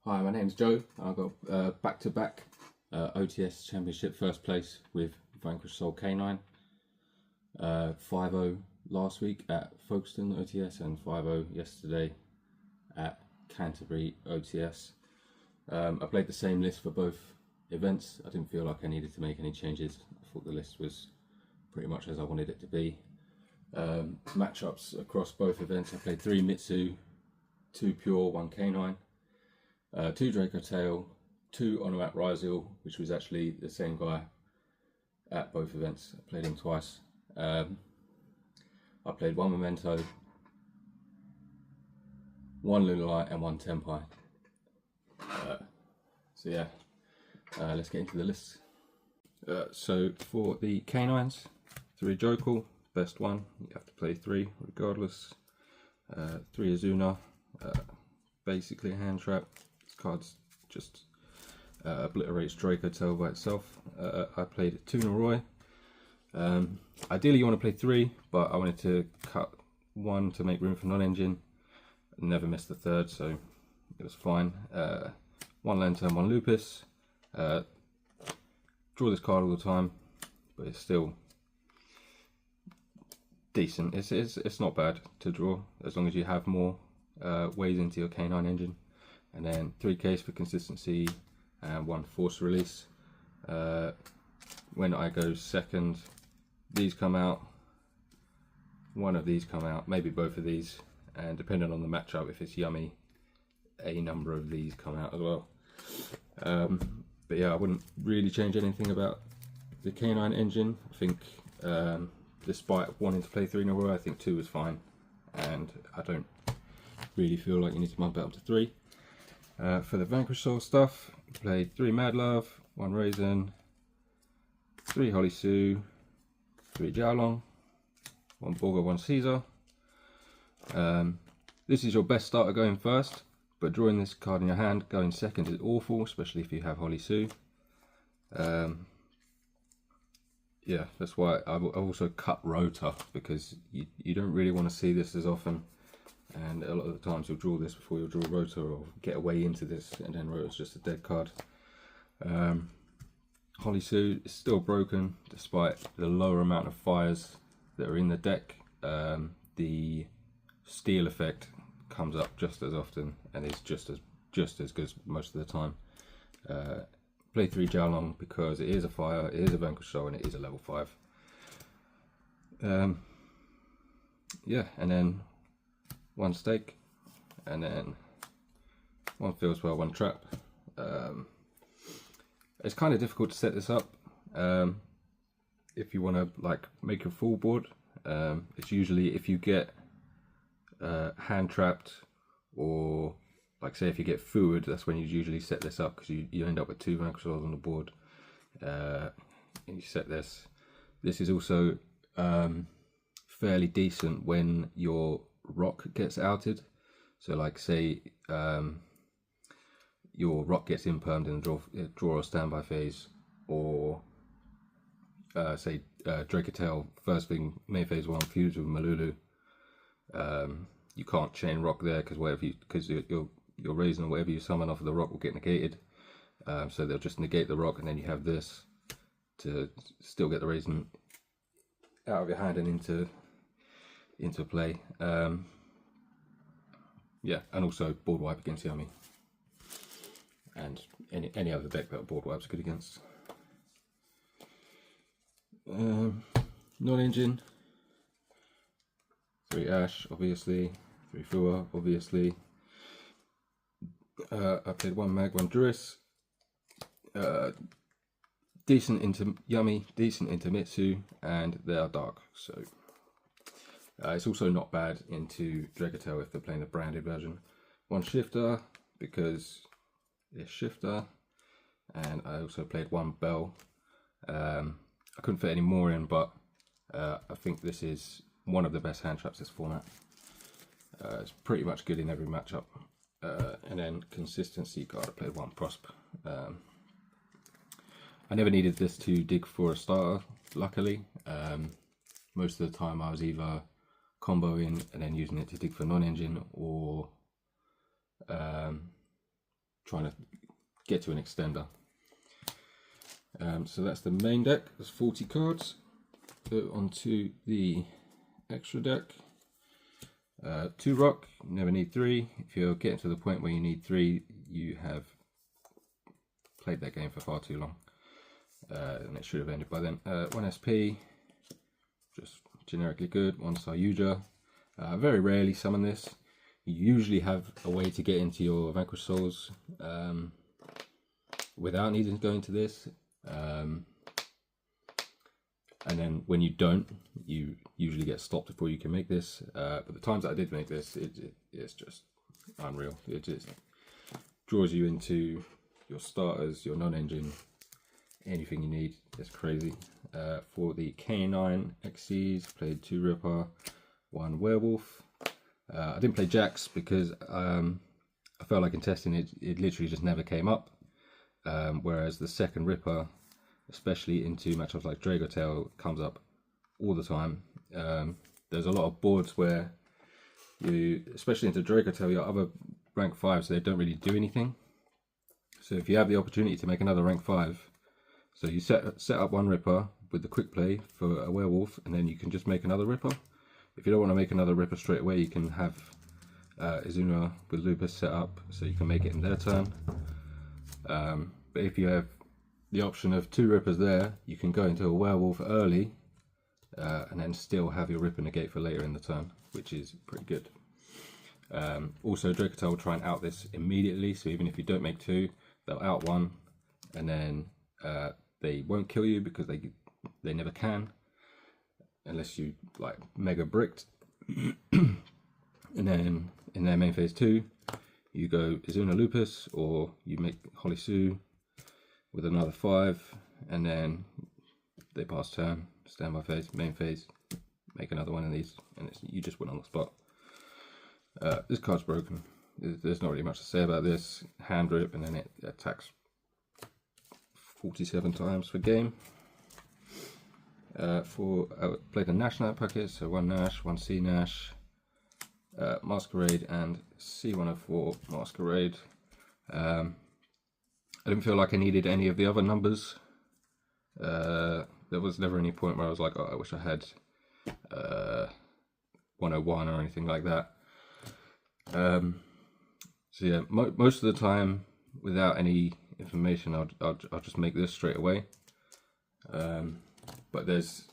Hi, my name's Joe. I got back-to-back OTS Championship first place with Vanquish Soul Canine. 5-0 last week at Folkestone OTS and 5-0 yesterday at Canterbury OTS. I played the same list for both events. I didn't feel like I needed to make any changes. I thought the list was pretty much as I wanted it to be. Matchups across both events, I played 3 Mitsu, 2 Pure, 1 Canine. 2 Draco Tail, 2 Onomat Ryzel, which was actually the same guy at both events. I played him twice. I played 1 Memento, 1 Lunalight and 1 Tenpai. So yeah, let's get into the list. So for the Canines, 3 Jokal, best one. You have to play 3 regardless. 3 Azuna, basically a hand trap. Cards just obliterates Draco Tail by itself. I played 2 Noroi. Ideally you want to play 3, but I wanted to cut 1 to make room for non-engine. Never missed the 3rd, so it was fine. 1 Lantern, 1 Lupus. Draw this card all the time, but it's still decent. It's not bad to draw as long as you have more ways into your Canine engine. And then 3 Ks for consistency and 1 force release. When I go second, these come out, 1 of these come out, maybe both of these, and depending on the matchup, if it's yummy, a number of these come out as well. But yeah, I wouldn't really change anything about the Canine engine. I think despite wanting to play 3 in a row, I think 2 is fine, and I don't really feel like you need to bump it up to 3. For the Vanquish Soul stuff, played 3 Mad Love, 1 Razen, 3 Holly Sue, 3 Jiaolong, 1 Borgo, 1 Caesar. This is your best starter going first, but drawing this card in your hand going second is awful, especially if you have Holly Sue. Yeah, that's why I also cut Rota, because you don't really want to see this as often. And a lot of the times you'll draw this before you'll draw Rota, or get away into this, and then Rota's just a dead card. Holly Sue is still broken despite the lower amount of fires that are in the deck. The steal effect comes up just as often and is just as good most of the time. Play 3 Jiaolong because it is a fire, it is a Vanquish Soul, and it is a level 5. Yeah, and then 1 Stake, and then 1 Feels Well, 1 Trap. It's kind of difficult to set this up if you want to like make a full board. It's usually if you get hand trapped, or like say if you get forward, that's when you usually set this up, because you end up with 2 Vanquish Souls on the board, and you set this. This is also fairly decent when your rock gets outed. So like say your rock gets impermed in the draw or standby phase, or say Draco Tail first thing main phase 1 fuse with Malulu. You can't chain rock there because your Razen or whatever you summon off of the rock will get negated. So they'll just negate the rock, and then you have this to still get the Razen out of your hand and into play. Yeah, and also board wipe against Yummy, and any other deck that board wipe's good against. Non-engine, 3 Ash obviously, 3 Fua obviously. I played 1 Mag, 1 Druis. Decent into Yummy, decent into Mitsu, and they are dark, so it's also not bad into Draco Tail if they're playing the branded version. 1 Shifter because it's Shifter, and I also played 1 Bell. I couldn't fit any more in, but I think this is one of the best hand traps this format. It's pretty much good in every matchup. And then consistency card, I played 1 Prosp. I never needed this to dig for a starter, luckily. Most of the time I was either comboing and then using it to dig for non-engine, or trying to get to an extender. So that's the main deck. There's 40 cards. Go onto the extra deck. 2 rock, you never need 3. If you're getting to the point where you need 3, you have played that game for far too long. And it should have ended by then. 1 SP, just generically good. 1 Sayuja. Very rarely summon this. You usually have a way to get into your Vanquish Souls without needing to go into this. And then when you don't, you usually get stopped before you can make this. But the times that I did make this, it's just unreal. It just draws you into your starters, your non-engine, anything you need. It's crazy. For the Canine XCs, played 2 Ripper, 1 Werewolf. I didn't play Jax because I felt like in testing it literally just never came up. Whereas the second Ripper, especially into matchups like Dragotail, comes up all the time. There's a lot of boards where you, especially into Dragotail, your other rank 5s, they don't really do anything. So if you have the opportunity to make another rank 5, so you set up 1 Ripper with the quick play for a Werewolf, and then you can just make another Ripper. If you don't want to make another Ripper straight away, you can have Izuna with Lupus set up so you can make it in their turn. But if you have the option of 2 Rippers there, you can go into a Werewolf early and then still have your Ripper negate for later in the turn, which is pretty good. Also, Dracotail will try and out this immediately, so even if you don't make 2, they'll out 1, and then they won't kill you because they never can, unless you like mega bricked. And then in their main phase 2, you go Izuna Lupus, or you make Holly Sue with another 5, and then they pass turn, standby phase, main phase, make another one of these, and you just win on the spot. This card's broken. There's not really much to say about this. Hand rip, and then it attacks 47 times per game. I played a Nash Knight packet, so 1 Nash, 1 C Nash, Masquerade, and C104 Masquerade. I didn't feel like I needed any of the other numbers. There was never any point where I was like, oh, I wish I had 101 or anything like that. So yeah, most of the time, without any information, I'll just make this straight away. But there's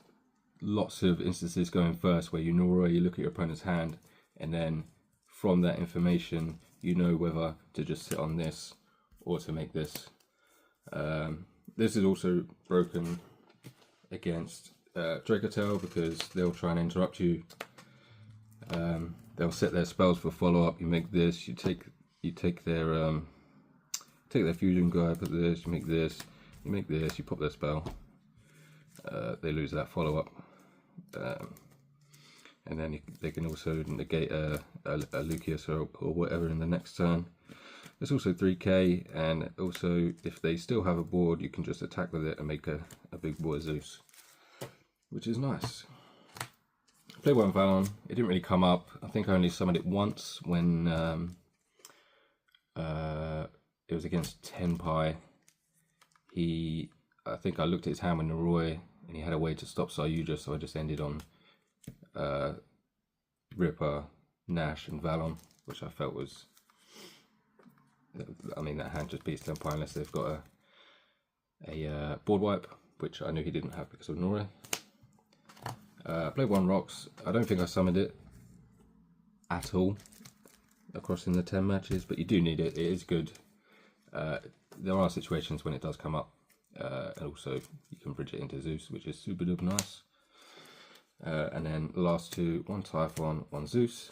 lots of instances going first where you look at your opponent's hand, and then from that information, you know whether to just sit on this or to make this. This is also broken against Dracotail because they'll try and interrupt you. They'll set their spells for follow-up. You make this. You take their fusion guy. Put this. You make this. You make this. You pop their spell. They lose that follow-up, and then they can also negate a Lucius or whatever in the next turn. There's also 3k, and also if they still have a board, you can just attack with it and make a big boy Zeus, which is nice. Play 1 Valon. It didn't really come up. I think I only summoned it once when it was against Tenpai. I think I looked at his hand with Noroi, and he had a way to stop Sayuja, so I just ended on Ripper, Nash, and Valon, which I felt was... I mean, that hand just beats Tenpai unless they've got a board wipe, which I knew he didn't have because of Noroi. Played 1 Rocks. I don't think I summoned it at all across in the 10 matches, but you do need it. It is good. There are situations when it does come up, and also you can bridge it into Zeus, which is super duper nice. And then the last 2, 1 Typhon, 1 Zeus.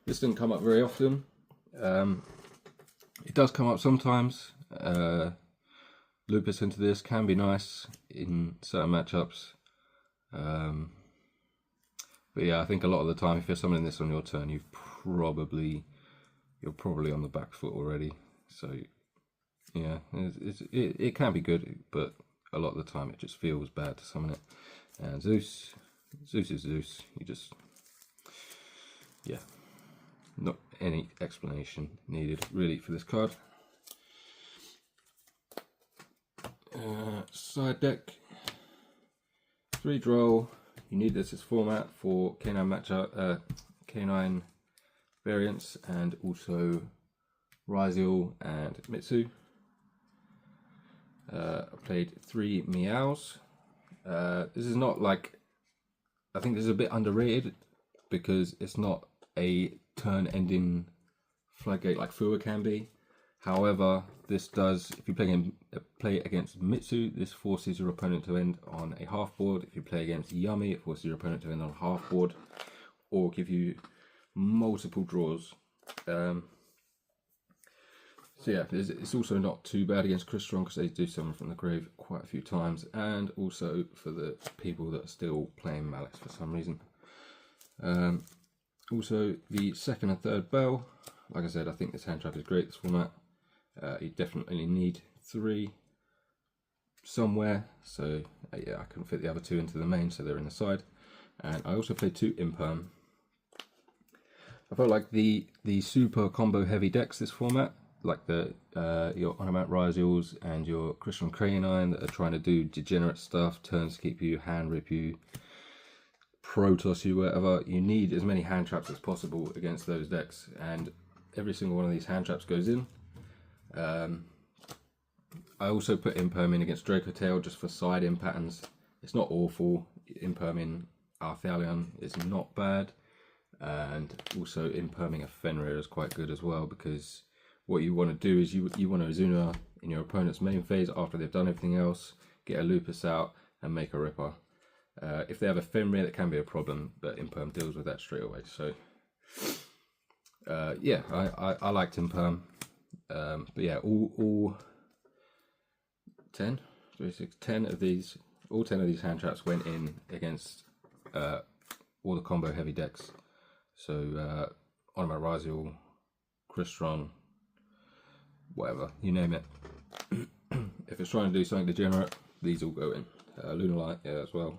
This didn't come up very often. It does come up sometimes. Lupus into this can be nice in certain matchups. But yeah, I think a lot of the time, if you're summoning this on your turn, you're probably on the back foot already. So yeah, it can be good, but a lot of the time it just feels bad to summon it. And Zeus is Zeus. You just, yeah, not any explanation needed really for this card. Side deck, 3 droll. You need this as format for Canine matchup, Canine variants, and also Razen and Mitsu. I played 3 meows. This is not like, I think this is a bit underrated because it's not a turn ending floodgate like Fua can be. However, this does, if you play against Mitsu, this forces your opponent to end on a half board. If you play against Yummy, it forces your opponent to end on a half board, or give you multiple draws. So yeah, it's also not too bad against Crystron because they do summon from the grave quite a few times, and also for the people that are still playing Malice for some reason. Also, the second and third bell, like I said, I think this hand trap is great, this format. You definitely need 3 somewhere, so yeah, I couldn't fit the other 2 into the main, so they're in the side. And I also played 2 Imperm. I felt like the super combo heavy decks this format, like the your Onomate Ryzels and your Christian Canine that are trying to do degenerate stuff, turns to keep you, hand rip you, Protoss you, whatever. You need as many hand traps as possible against those decks, and every single one of these hand traps goes in. I also put Imperm in against Dracotail just for side in patterns. It's not awful. Imperm in Arthalion is not bad, and also Imperming a Fenrir is quite good as well, because what you want to do is you want to Azuna in your opponent's main phase after they've done everything else, get a Lupus out and make a Ripper. If they have a Fenrir, that can be a problem, but Imperm deals with that straight away. So yeah, I liked Imperm. But yeah, all 10 of these hand traps went in against all the combo heavy decks. So Onomate Ryzel, Crystron, whatever, you name it. If it's trying to do something degenerate, these all go in. Lunalight, yeah, as well.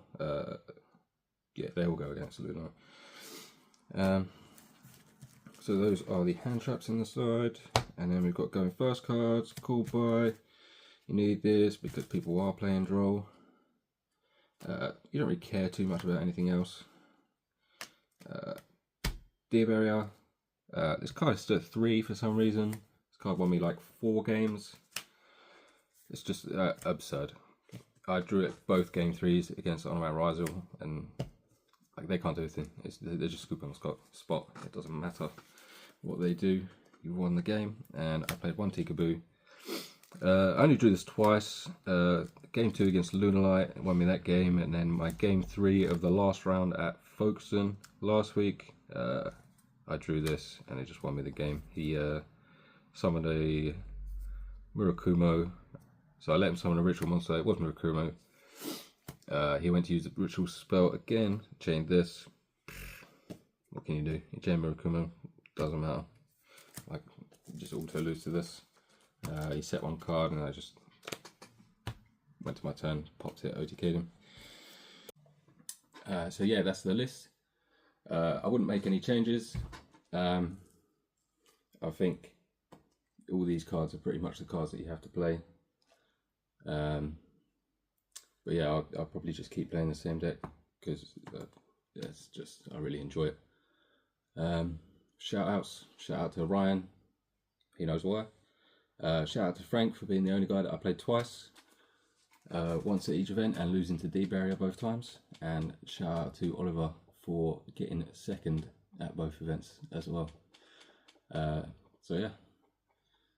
Yeah, they all go against Lunalight. So those are the hand traps in the side, and then we've got going first cards. Cool buy. You need this because people are playing droll. You don't really care too much about anything else. Deer Barrier. This card is still 3 for some reason. This card won me like 4 games. It's just absurd. I drew it both game 3s against Onomate Ryzel, and like they can't do anything. They're just scooping on the spot. It doesn't matter what they do. You won the game, and I played 1 Tikaboo. I only drew this twice. Game 2 against Lunalight won me that game, and then my game 3 of the last round at Folkestone last week, I drew this, and it just won me the game. He summoned a Murakumo, so I let him summon a ritual monster. It was Murakumo. He went to use the ritual spell again, chained this. What can you do? You chain Murakumo, doesn't matter. Like, just auto lose to this. He set 1 card, and I just went to my turn, popped it, OTK'd him. So yeah, that's the list. I wouldn't make any changes. I think all these cards are pretty much the cards that you have to play. But yeah, I'll probably just keep playing the same deck because it's just, I really enjoy it. Shout out to Ryan, he knows why. Shout out to Frank for being the only guy that I played twice, once at each event and losing to D Barrier both times. And shout out to Oliver for getting second at both events as well. So yeah,